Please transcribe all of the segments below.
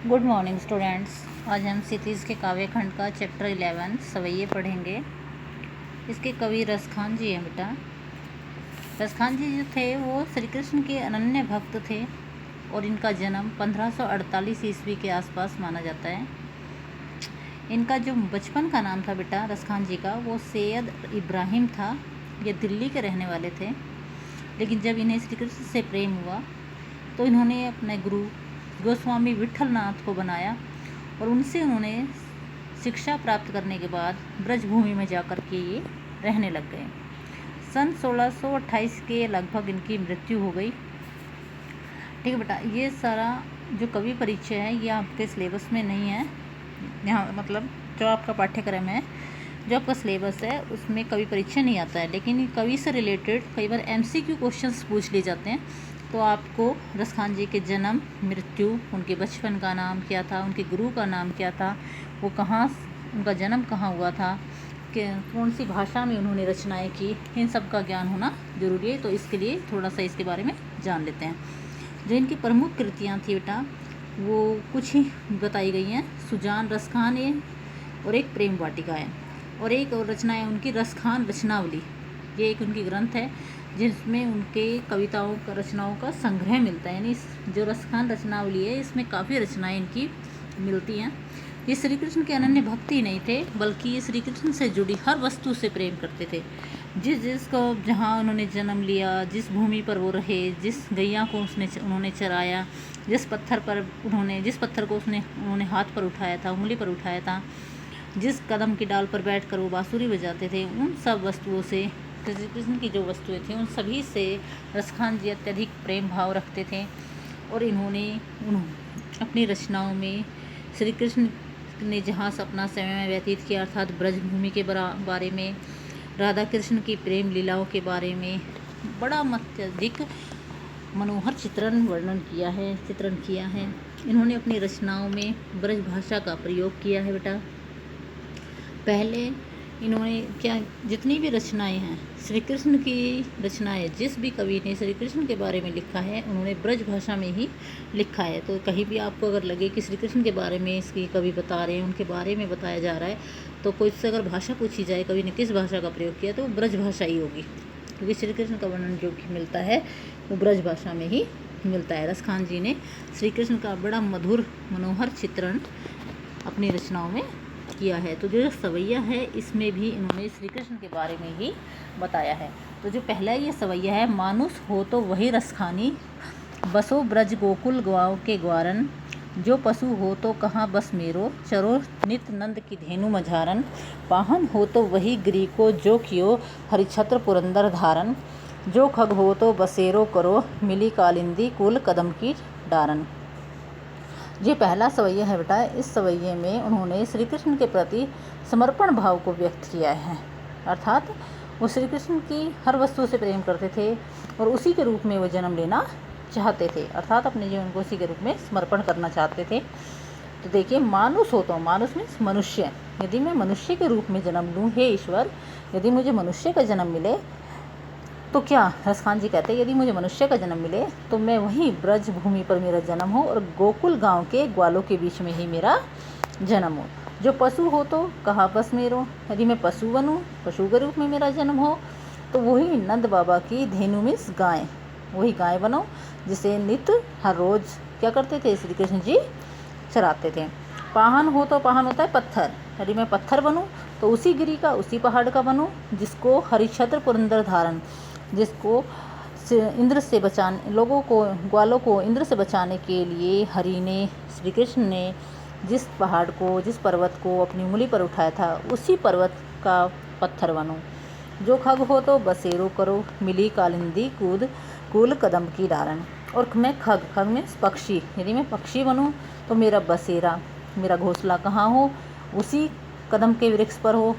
Good morning students. आज हम क्षितिज के काव्य खंड का चैप्टर 11 सवैये पढ़ेंगे। इसके कवि रसखान जी हैं बेटा। रसखान जी जो थे वो श्री कृष्ण के अनन्य भक्त थे और इनका जन्म 1548 ईस्वी के आसपास माना जाता है। इनका जो बचपन का नाम था बेटा रसखान जी का, वो सैयद इब्राहिम था। ये दिल्ली के रहने वाले थे, लेकिन जब इन्हें श्री कृष्ण से प्रेम हुआ तो इन्होंने अपने गुरु गोस्वामी विट्ठलनाथ को बनाया और उनसे उन्होंने शिक्षा प्राप्त करने के बाद ब्रजभूमि में जाकर के ये रहने लग गए। सन 1628 के लगभग इनकी मृत्यु हो गई। ठीक है बेटा, ये सारा जो कवि परिचय है ये आपके सिलेबस में नहीं है। यहाँ मतलब जो आपका पाठ्यक्रम है, जो आपका सिलेबस है उसमें कवि परिचय नहीं आता है, लेकिन कवि से रिलेटेड कई बार MCQ क्वेश्चंस पूछ लिए जाते हैं। तो आपको रसखान जी के जन्म, मृत्यु, उनके बचपन का नाम क्या था, उनके गुरु का नाम क्या था, वो कहाँ, उनका जन्म कहाँ हुआ था, कि कौन सी भाषा में उन्होंने रचनाएं की, इन सब का ज्ञान होना जरूरी है। तो इसके लिए थोड़ा सा इसके बारे में जान लेते हैं। जो इनकी प्रमुख कृतियाँ थी बेटा वो कुछ ही बताई गई हैं। सुजान रसखान है और एक प्रेम वाटिका है, और एक और रचना है उनकी रसखान रचनावली। ये एक उनकी ग्रंथ है जिसमें उनके कविताओं का, रचनाओं का संग्रह मिलता है। यानी जो रसखान रचनावली है इसमें काफ़ी रचनाएं इनकी मिलती हैं। ये श्री कृष्ण के अनन्य भक्त ही नहीं थे, बल्कि ये श्री कृष्ण से जुड़ी हर वस्तु से प्रेम करते थे। जिसको जहाँ उन्होंने जन्म लिया, जिस भूमि पर वो रहे, जिस गैया को उन्होंने चराया, जिस पत्थर को उन्होंने हाथ पर उठाया था, उंगली पर उठाया था, जिस कदम की डाल पर बैठकर वो बांसुरी बजाते थे, उन सब वस्तुओं से, श्री कृष्ण की जो वस्तुएं थी उन सभी से रसखान जी अत्यधिक प्रेम भाव रखते थे। और इन्होंने अपनी रचनाओं में श्री कृष्ण ने जहाँ से अपना समय व्यतीत किया, अर्थात ब्रजभूमि के बारे में, राधा कृष्ण की प्रेम लीलाओं के बारे में बड़ा अत्यधिक मनोहर चित्रण किया है। इन्होंने अपनी रचनाओं में ब्रज भाषा का प्रयोग किया है बेटा। पहले इन्होंने जितनी भी रचनाएं हैं, श्री कृष्ण की रचनाएं, जिस भी कवि ने श्री कृष्ण के बारे में लिखा है उन्होंने ब्रज भाषा में ही लिखा है। तो कहीं भी आपको अगर लगे कि श्री कृष्ण के बारे में इसकी कवि बता रहे हैं, उनके बारे में बताया जा रहा है, तो कोई से अगर भाषा पूछी जाए कवि ने किस भाषा का प्रयोग किया, तो वो ब्रज भाषा ही होगी, क्योंकि श्री कृष्ण का वर्णन जो भी मिलता है वो ब्रज भाषा में ही मिलता है। रसखान जी ने श्री कृष्ण का बड़ा मधुर मनोहर चित्रण अपनी रचनाओं में किया है। तो जो सवैया है इसमें भी इन्होंने श्री कृष्ण के बारे में ही बताया है। तो जो पहला ये सवैया है, मानुष हो तो वही रसखानी, बसो ब्रज गोकुल गाँव के ग्वारन, जो पशु हो तो कहाँ बस मेरो, चरो नित नंद की धेनु मझारन, पाहन हो तो वही गिरी को जो कियो हरिछत्र पुरंदर धारन, जो खग हो तो बसेरो करो मिली कालिंदी कुल कदम की डारन। ये पहला सवैया है बेटा। इस सवैये में उन्होंने श्री कृष्ण के प्रति समर्पण भाव को व्यक्त किया है, अर्थात वो श्री कृष्ण की हर वस्तु से प्रेम करते थे और उसी के रूप में वो जन्म लेना चाहते थे, अर्थात अपने जीवन को उसी के रूप में समर्पण करना चाहते थे। तो देखिए, मानुष हो तो, मानुष मीन्स मनुष्य, यदि मैं मनुष्य के रूप में जन्म लूँ, हे ईश्वर यदि मुझे मनुष्य का जन्म मिले तो क्या, रसखान जी कहते हैं, यदि मुझे मनुष्य का जन्म मिले तो मैं वहीं ब्रज भूमि पर मेरा जन्म हो और गोकुल गांव के ग्वालों के बीच में ही मेरा जन्म हो। जो पशु हो तो कहाँ बस मेरो, यदि मैं पशु बनूँ, पशु के रूप में मेरा जन्म हो, तो वही नंद बाबा की धेनु मीन्स गाय, वही गाय बनो जिसे नित्य हर रोज़ क्या करते थे, श्री कृष्ण जी चराते थे। पाहन हो तो, पाहन होता है पत्थर, यदि मैं पत्थर बनूँ तो उसी गिरी का, उसी पहाड़ का बनूँ जिसको हरिछत्र पुरंदर धारण, जिसको इंद्र से बचाने, लोगों को, ग्वालों को इंद्र से बचाने के लिए हरि ने, श्री कृष्ण ने जिस पहाड़ को, जिस पर्वत को अपनी उंगली पर उठाया था उसी पर्वत का पत्थर बनूं। जो खग हो तो बसेरो करो मिली कालिंदी कूद कुल कदम की डारन, और मैं खग में पक्षी, यदि मैं पक्षी बनूं तो मेरा बसेरा, मेरा घोंसला कहाँ हो, उसी कदम के वृक्ष पर हो,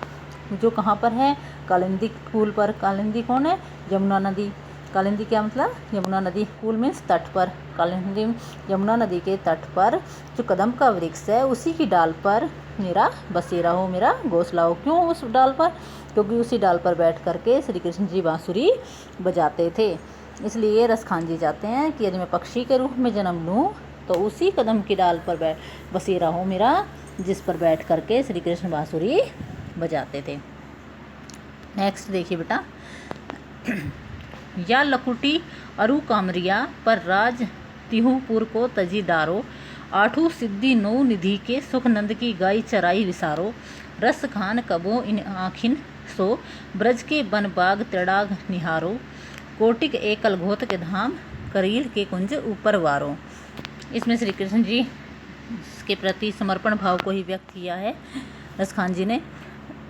जो कहाँ पर है, कालिंदी कूल पर। कालिंदी कौन है, यमुना नदी। कालिंदी क्या मतलब, यमुना नदी। कूल मीन्स तट पर, कालिंदी यमुना नदी के तट पर जो कदम का वृक्ष है उसी की डाल पर मेरा बसेरा हो, मेरा घोंसला हो। क्यों उस डाल पर, क्योंकि उसी डाल पर बैठ करके श्री कृष्ण जी बांसुरी बजाते थे। इसलिए रसखान जी चाहते हैं कि यदि मैं पक्षी के रूप में जन्म लूँ तो उसी कदम की डाल पर बसेरा हो मेरा, जिस पर बैठ करके श्री कृष्ण बांसुरी बजाते थे। नेक्स्ट देखिए बेटा, या लकुटी अरु कामरिया पर राज तिहुपुर को तजी डारो, आठू सिद्धि नौ निधि के सुख नंद की गाय चराई विसारो, रस खान कबो इन आखिन सो, ब्रज के बन बाग तड़ाग निहारो, कोटिक एकल घोत के धाम करील के कुंज ऊपर वारो। इसमें श्री कृष्ण जी के प्रति समर्पण भाव को ही व्यक्त किया है रसखान जी ने।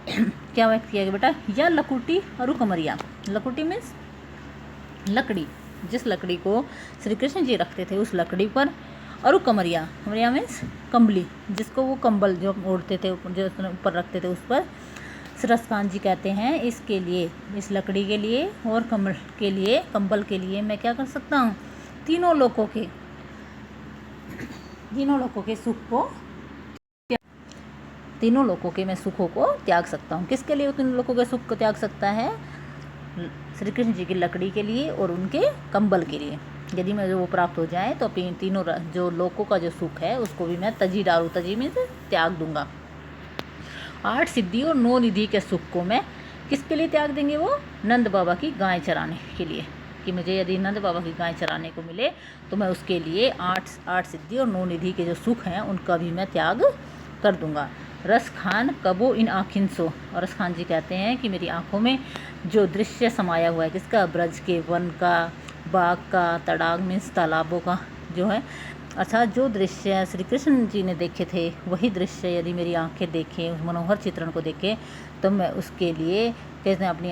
क्या व्यक्त किया गया बेटा, या लकुटी अरु कमरिया, लकुटी मीन्स लकड़ी, जिस लकड़ी को श्री कृष्ण जी रखते थे उस लकड़ी पर, अरु कमरिया, कमरिया मीन्स कंबली, जिसको वो कंबल जो ओढ़ते थे जो ऊपर रखते थे उस पर, रसखान जी कहते हैं इसके लिए, इस लकड़ी के लिए और कंबल के लिए मैं क्या कर सकता हूँ, तीनों लोगों के सुख को, तीनों लोगों के मैं सुखों को त्याग सकता हूँ। किसके लिए तीनों लोगों के सुख को त्याग सकता है, श्री कृष्ण जी की लकड़ी के लिए और उनके कंबल के लिए। यदि मुझे वो प्राप्त हो जाए तो तीनों जो लोगों का जो सुख है उसको भी मैं तजी डालूँ, तजी में से त्याग दूंगा। 8 सिद्धि और 9 निधि के सुख को मैं किसके लिए त्याग देंगे, वो नंद बाबा की गाय चराने के लिए, कि मुझे यदि नंद बाबा की गाय चराने को मिले तो मैं उसके लिए 8 सिद्धि और 9 निधि के जो सुख हैं उनका भी मैं त्याग कर दूंगा। रस खान कबो इन आँखिन सो, और रस खान जी कहते हैं कि मेरी आँखों में जो दृश्य समाया हुआ है, किसका, ब्रज के वन का, बाग का, तड़ाग मीन्स तालाबों का जो है, अर्थात जो दृश्य श्री कृष्ण जी ने देखे थे वही दृश्य यदि मेरी आंखें देखें, उस मनोहर चित्रण को देखें, तो मैं उसके लिए कहते हैं अपनी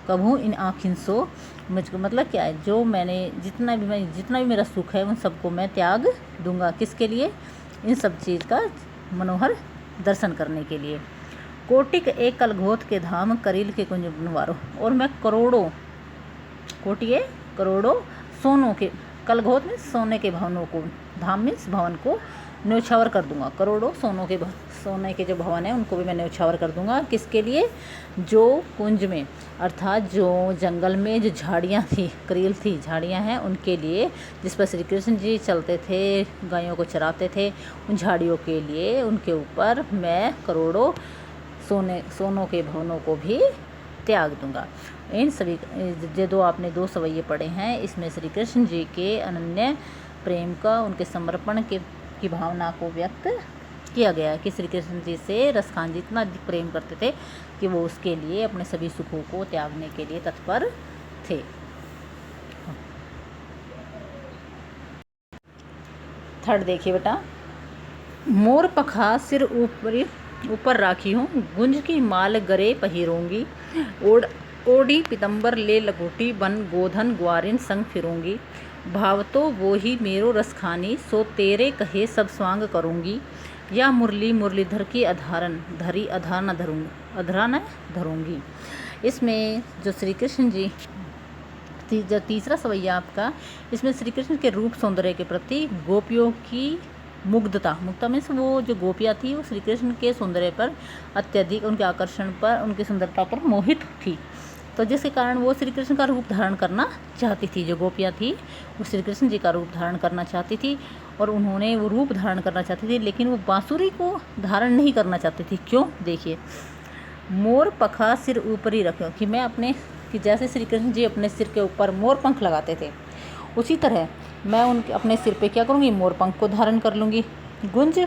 कबहू इन आँखिन सो, मुझको मतलब क्या है, जो मैंने जितना भी मेरा सुख है उन सबको मैं त्याग दूंगा। किसके लिए, इन सब चीज़ का मनोहर दर्शन करने के लिए। कोटिक एक कलघोत के धाम करील के कुंज बनवारो, और मैं करोड़ों सोनों के, कलघोत में सोने के भवनों को, धाम मीन्स भवन को न्यौछावर कर दूंगा। करोड़ों सोने के जो भवन है उनको भी मैं न्यौछावर कर दूंगा। किसके लिए, जो कुंज में अर्थात जो जंगल में जो झाड़ियाँ थी, करील थी, झाड़ियाँ हैं, उनके लिए, जिस पर श्री कृष्ण जी चलते थे, गायों को चराते थे, उन झाड़ियों के लिए उनके ऊपर मैं करोड़ों सोनों के भवनों को भी त्याग दूंगा। इन सभी जो आपने 2 सवैये पढ़े हैं, इसमें श्री कृष्ण जी के अनन्य प्रेम का, उनके समर्पण की भावना को व्यक्त किया गया है कि श्री कृष्ण जी से रसखान जी इतना अधिक प्रेम करते थे कि वो उसके लिए अपने सभी सुखों को त्यागने के लिए तत्पर थे। थर्ड देखिए बेटा, मोर पखा सिर ऊपर राखी हूँ, गुंज की माल गरे पहिरूंगी, ओढ़ी पितंबर ले लगोटी, बन गोधन ग्वारिन संग फिरूंगी, भाव तो वो ही मेरो रसखानी, सो तेरे कहे सब स्वांग करूंगी, या मुरलीधर की अधारन धरूंगी। इसमें जो श्री कृष्ण जी जो तीसरा सवैया आपका, इसमें श्री कृष्ण के रूप सौंदर्य के प्रति गोपियों की मुग्धता मीन्स वो जो गोपियाँ थी वो श्री कृष्ण के सौंदर्य पर अत्यधिक, उनके आकर्षण पर, उनकी सुंदरता पर मोहित थी, तो जिसके कारण वो श्री कृष्ण का रूप धारण करना चाहती थी। जो गोपियाँ थी वो श्री कृष्ण जी का रूप धारण करना चाहती थी, और उन्होंने वो रूप धारण करना चाहती थी, लेकिन वो बांसुरी को धारण नहीं करना चाहती थी। क्यों, देखिए, मोर पखा सिर ऊपर ही रखो, कि मैं कि जैसे श्री कृष्ण जी अपने सिर के ऊपर मोर पंख लगाते थे, उसी तरह मैं उनके अपने सिर पे क्या करूँगी, मोर पंख को धारण कर लूँगी। गुंज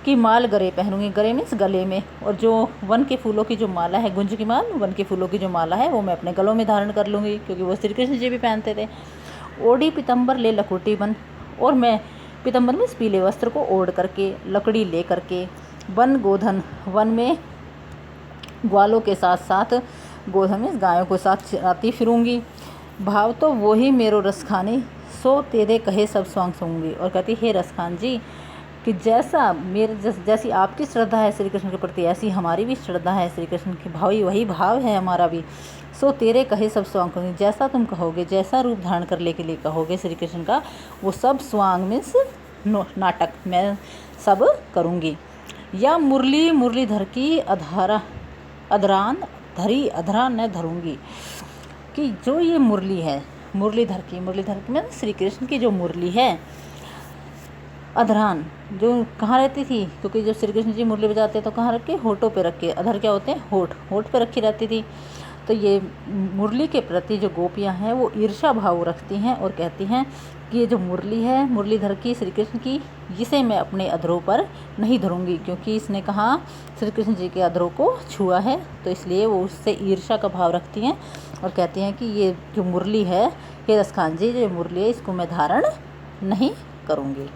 की माल गरे पहनूंगी, गरे मीन्स गले में, और जो वन के फूलों की जो माला है, गुंज की माल वन के फूलों की जो माला है वो मैं अपने गलों में धारण कर लूँगी, क्योंकि वो श्री कृष्ण जी भी पहनते थे। ओढ़ी पितंबर ले लकुटी बन, और मैं पितंबर मीन्स पीले वस्त्र को ओढ़ करके, लकड़ी ले करके, बन गोधन, वन में ग्वालों के साथ साथ, गोधन मीन्स गायों को साथ चराती फिरूंगी, भाव तो वो ही मेरो रसखानी, सो तेरे कहे सब स्वांग सूंगी। और कहती, हे रसखान जी, कि जैसी आपकी श्रद्धा है श्री कृष्ण के प्रति, ऐसी हमारी भी श्रद्धा है श्री कृष्ण के, वही भाव है हमारा भी। सो तेरे कहे सब स्वांग करूँगी, जैसा तुम कहोगे, जैसा रूप धारण करने के लिए कहोगे श्री कृष्ण का, वो सब स्वांग मीन्स नाटक मैं सब करूँगी। या मुरलीधर की अधरान न धरूँगी, कि जो ये मुरली है, मुरलीधर की में श्री कृष्ण की जो मुरली है, अधरान जो कहाँ रहती थी, क्योंकि जब श्री कृष्ण जी मुरली बजाते तो कहाँ रख के, होठों पे रख के। अधर क्या होते हैं, होठ, होठ पे रखी रहती थी। तो ये मुरली के प्रति जो गोपियाँ हैं वो ईर्षा भाव रखती हैं और कहती हैं कि ये जो मुरली है, मुरलीधर की, श्री कृष्ण की, इसे मैं अपने अधरों पर नहीं धरूंगी, क्योंकि इसने कहा श्री कृष्ण जी के अधरों को छुआ है। तो इसलिए वो उससे ईर्षा का भाव रखती हैं और कहती हैं कि ये जो मुरली है, हे रसखान जी, जो मुरली है इसको मैं धारण नहीं करूँगी।